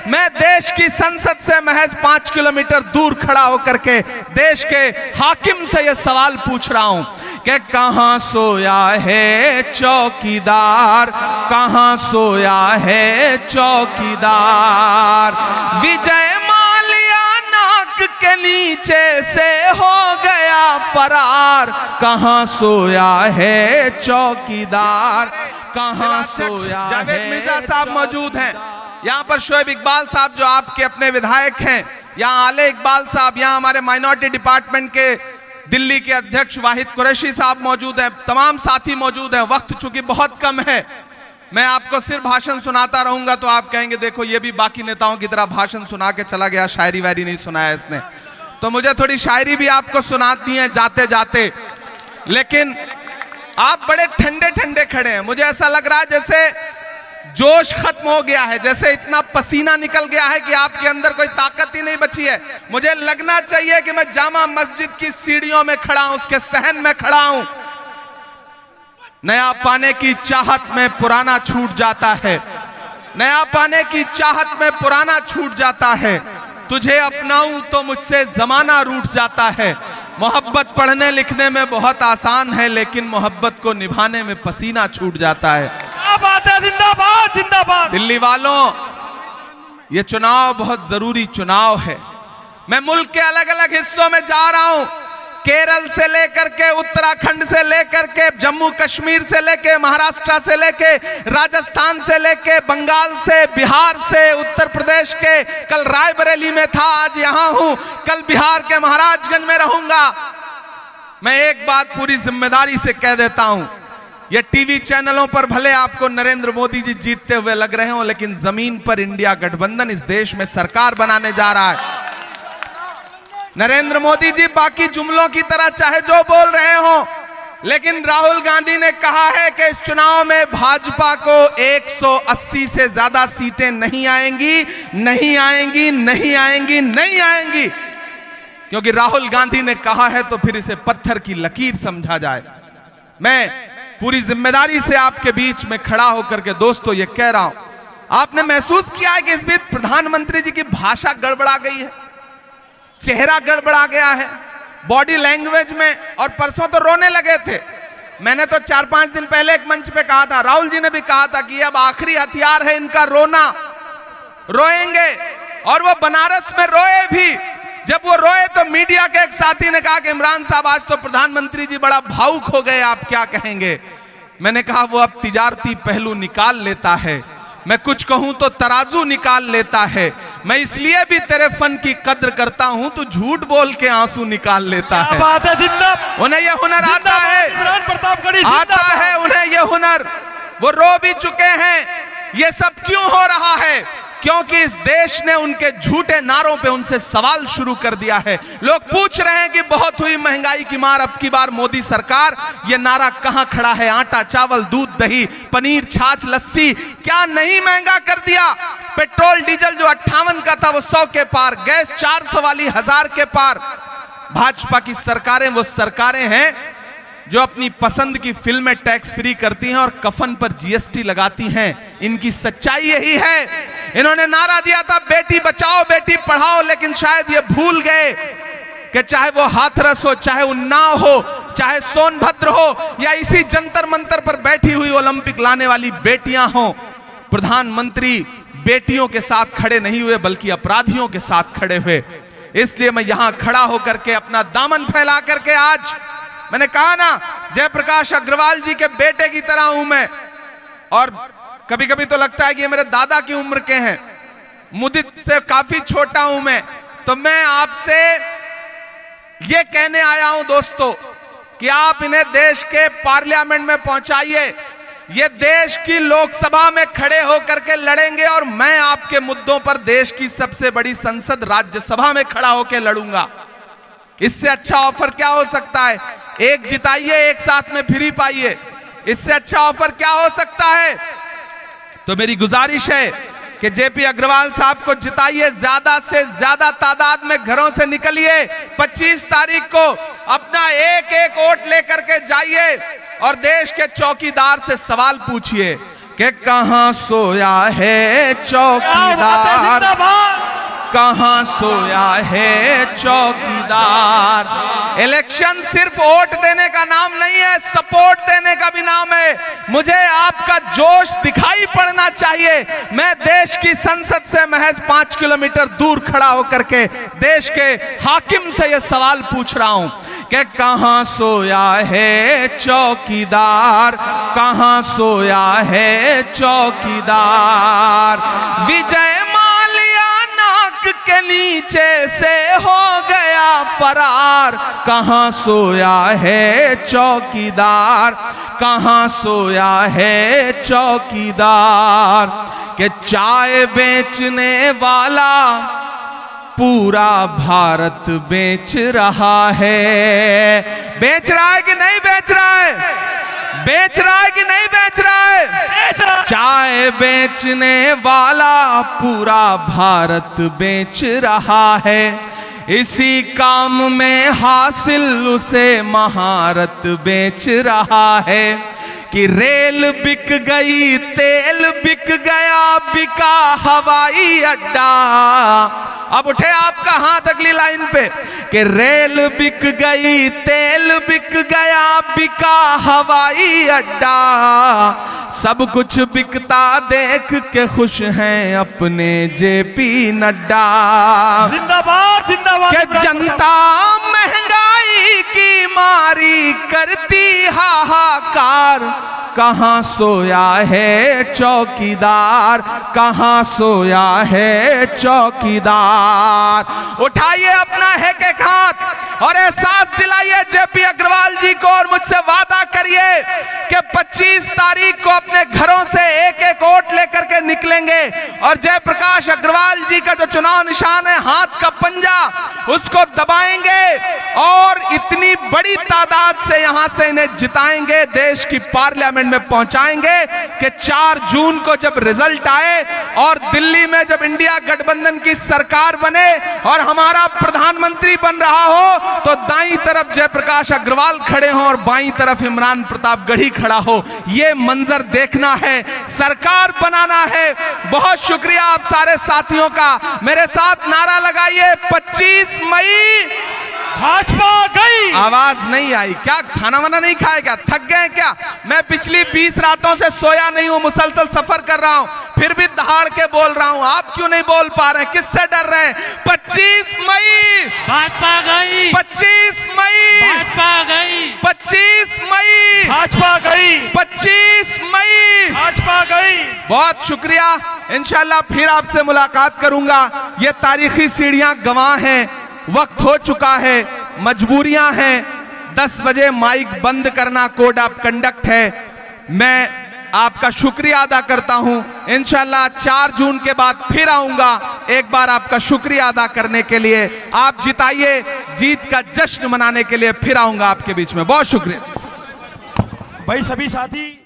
मैं देश की संसद से महज 5 किलोमीटर दूर खड़ा होकर के देश के हाकिम से यह सवाल पूछ रहा हूं कि कहां सोया है चौकीदार, कहां सोया है चौकीदार। विजय माल्या नाक के नीचे से हो गया फरार, कहां सोया है चौकीदार, कहां सोया है। जावेद मिर्जा साहब मौजूद हैं, यहाँ पर शोएब इकबाल साहब जो आपके अपने विधायक हैं, यहाँ आले इकबाल साहब, यहाँ हमारे माइनॉरिटी डिपार्टमेंट के दिल्ली के अध्यक्ष वाहिद कुरैशी साहब मौजूद हैं, तमाम साथी मौजूद हैं। वक्त चूंकि बहुत कम है, मैं आपको सिर्फ भाषण सुनाता रहूंगा तो आप कहेंगे देखो ये भी बाकी नेताओं की तरह भाषण सुना के चला गया, शायरी वायरी नहीं सुनाया इसने। तो मुझे थोड़ी शायरी भी आपको सुनाती है जाते जाते, लेकिन आप बड़े ठंडे ठंडे खड़े हैं। मुझे ऐसा लग रहा है जैसे जोश खत्म हो गया है, जैसे इतना पसीना निकल गया है कि आपके अंदर कोई ताकत ही नहीं बची है। मुझे लगना चाहिए कि मैं जामा मस्जिद की सीढ़ियों में खड़ा हूं, उसके सहन में खड़ा हूं। नया पाने की चाहत में पुराना छूट जाता है, नया पाने की चाहत में पुराना छूट जाता है। तुझे अपनाऊं तो मुझसे जमाना रूठ जाता है। मोहब्बत पढ़ने लिखने में बहुत आसान है, लेकिन मोहब्बत को निभाने में पसीना छूट जाता है। बात है, जिंदाबाद जिंदाबाद। दिल्ली वालों, ये चुनाव बहुत जरूरी चुनाव है। मैं मुल्क के अलग अलग हिस्सों में जा रहा हूं, केरल से लेकर के, उत्तराखंड से लेकर के, जम्मू कश्मीर से लेके, महाराष्ट्र से लेके, राजस्थान से लेके, बंगाल से, बिहार से, उत्तर प्रदेश के, कल रायबरेली में था, आज यहां हूं, कल बिहार के महाराजगंज में रहूंगा। मैं एक बात पूरी जिम्मेदारी से कह देता हूं, ये टीवी चैनलों पर भले आपको नरेंद्र मोदी जी जीतते हुए लग रहे हो, लेकिन जमीन पर इंडिया गठबंधन इस देश में सरकार बनाने जा रहा है। नरेंद्र मोदी जी बाकी जुमलों की तरह चाहे जो बोल रहे हो, लेकिन राहुल गांधी ने कहा है कि इस चुनाव में भाजपा को 180 से ज्यादा सीटें नहीं आएंगी, नहीं आएंगी, नहीं आएंगी, नहीं आएंगी। क्योंकि राहुल गांधी ने कहा है तो फिर इसे पत्थर की लकीर समझा जाए। मैं पूरी जिम्मेदारी से आपके बीच में खड़ा होकर के दोस्तों ये कह रहा हूं, आपने महसूस किया है कि इस बीच प्रधानमंत्री जी की भाषा गड़बड़ा गई है, चेहरा गड़बड़ा गया है, बॉडी लैंग्वेज में, और परसों तो रोने लगे थे। मैंने तो 4-5 दिन पहले एक मंच पे कहा था, राहुल जी ने भी कहा था कि अब आखिरी हथियार है इनका रोना, रोएंगे। और वो बनारस में रोए भी। जब वो रोए तो मीडिया के एक साथी ने कहा कि इमरान साहब आज तो प्रधानमंत्री जी बड़ा भावुक हो गए, आप क्या कहेंगे। मैंने कहा वो अब तिजारती पहलू निकाल लेता है, मैं कुछ कहूं तो तराजू निकाल लेता है। मैं इसलिए भी तेरे फन की कद्र करता हूं, तू झूठ बोल के आंसू निकाल लेता है। बात है, जिंदाबाद। उन्हें यह हुनर आता है, आता है उन्हें यह हुनर। वो रो भी चुके हैं। ये सब क्यों हो रहा है? क्योंकि इस देश ने उनके झूठे नारों पे उनसे सवाल शुरू कर दिया है। लोग पूछ रहे हैं कि बहुत हुई महंगाई की मार, अब की बार मोदी सरकार, ये नारा कहां खड़ा है? आटा, चावल, दूध, दही, पनीर, छाछ, लस्सी क्या नहीं महंगा कर दिया? पेट्रोल डीजल जो 58 का था वो 100 के पार, गैस 400 वाली 1000 के पार। भाजपा की सरकारें वो सरकारें हैं जो अपनी पसंद की फिल्में टैक्स फ्री करती हैं और कफन पर जीएसटी लगाती हैं। इनकी सच्चाई यही है। इन्होंने नारा दिया था बेटी बचाओ बेटी पढ़ाओ, लेकिन शायद ये भूल गए कि चाहे वो हाथरस हो, चाहे उन्नाव हो, चाहे सोनभद्र हो, या इसी जंतर मंतर पर बैठी हुई ओलंपिक लाने वाली बेटियां हो, प्रधानमंत्री बेटियों के साथ खड़े नहीं हुए बल्कि अपराधियों के साथ खड़े हुए। इसलिए मैं यहां खड़ा होकर के अपना दामन फैला करके, आज मैंने कहा ना, जयप्रकाश अग्रवाल जी के बेटे की तरह हूं मैं, और कभी कभी तो लगता है कि ये मेरे दादा की उम्र के हैं, मुदित से काफी छोटा हूं मैं। तो मैं आपसे ये कहने आया हूं दोस्तों कि आप इन्हें देश के पार्लियामेंट में पहुंचाइए। ये देश की लोकसभा में खड़े होकर के लड़ेंगे और मैं आपके मुद्दों पर देश की सबसे बड़ी संसद राज्यसभा में खड़ा होकर लड़ूंगा। इससे अच्छा ऑफर क्या हो सकता है? एक जिताइए, एक साथ में फ्री पाइए। इससे अच्छा ऑफर क्या हो सकता है? तो मेरी गुजारिश है कि जेपी अग्रवाल साहब को जिताइए, ज्यादा से ज्यादा तादाद में घरों से निकलिए। 25 तारीख को अपना एक एक वोट लेकर के जाइए और देश के चौकीदार से सवाल पूछिए। कि कहां सोया है क्या बात है, चौकीदार, जिंदाबाद। कहां सोया है चौकीदार। इलेक्शन सिर्फ वोट देने का नाम नहीं है, सपोर्ट देने का भी नाम है। मुझे आपका जोश दिखाई पड़ना चाहिए। मैं देश की संसद से महज 5 किलोमीटर दूर खड़ा होकर के देश के हाकिम से यह सवाल पूछ रहा हूं कि कहां सोया है चौकीदार, कहां सोया है चौकीदार। विजय माल्या नाक के नीचे से हो गया फरार, कहां सोया है चौकीदार, कहां सोया है चौकीदार। कि चाय बेचने वाला पूरा भारत बेच रहा है। बेच रहा है कि नहीं बेच रहा है? बेच रहा है कि नहीं बेच रहा है? चाय बेचने वाला पूरा भारत बेच रहा है। इसी काम में हासिल उसे महारत बेच रहा है। कि रेल बिक गई, तेल बिक गया, बिका हवाई अड्डा। अब उठे आपका हाथ अगली लाइन पे कि रेल बिक गई, तेल बिक गया, बिका हवाई अड्डा। सब कुछ बिकता देख के खुश हैं अपने जेपी नड्डा। जिंदाबाद जिंदाबाद। कि जनता महंगाई की मारी करती हाहाकार, कहां सोया है चौकीदार, कहां सोया है चौकीदार। उठाइए अपना है के हाथ और एहसास दिलाइए जेपी अग्रवाल जी को और मुझसे वादा करिए कि 25 तारीख को अपने घरों से एक एक वोट लेकर के निकलेंगे और जयप्रकाश अग्रवाल जी का जो चुनाव निशान है हाथ का पंजा, उसको दबाएंगे और इतनी बड़ी तादाद से यहां से इन्हें जिताएंगे, देश की पार्लियामेंट में पहुंचाएंगे कि 4 जून को जब रिजल्ट आए और दिल्ली में जब इंडिया गठबंधन की सरकार बने और हमारा प्रधानमंत्री बन रहा हो तो दाईं तरफ जयप्रकाश अग्रवाल खड़े हों और बाईं तरफ इमरान प्रतापगढ़ी खड़ा हो। यह मंजर देखना है, सरकार बनाना है। बहुत शुक्रिया आप सारे साथियों का। मेरे साथ नारा लगाइए, 25 मई भाजपा गई। आवाज नहीं आई क्या? खाना वाना नहीं खाए क्या? थक गए क्या? मैं पिछली 20 रातों से सोया नहीं हूं, मुसलसल सफर कर रहा हूं, फिर भी दहाड़ के बोल रहा हूं। आप क्यों नहीं बोल पा रहे हैं? किससे डर रहे हैं? 25 मई भाजपा गई। 25 मई भाजपा गई। 25 मई भाजपा गई। 25 मई भाजपा गई। बहुत शुक्रिया। इंशाल्लाह फिर आपसे मुलाकात करूंगा। ये तारीखी सीढ़ियां गवाह हैं, वक्त हो चुका है, मजबूरियां हैं। 10 बजे माइक बंद करना कोड ऑफ कंडक्ट है। मैं आपका शुक्रिया अदा करता हूं। इंशाल्लाह 4 जून के बाद फिर आऊंगा एक बार आपका शुक्रिया अदा करने के लिए। आप जिताइए, जीत का जश्न मनाने के लिए फिर आऊंगा आपके बीच में। बहुत शुक्रिया भाई सभी साथी।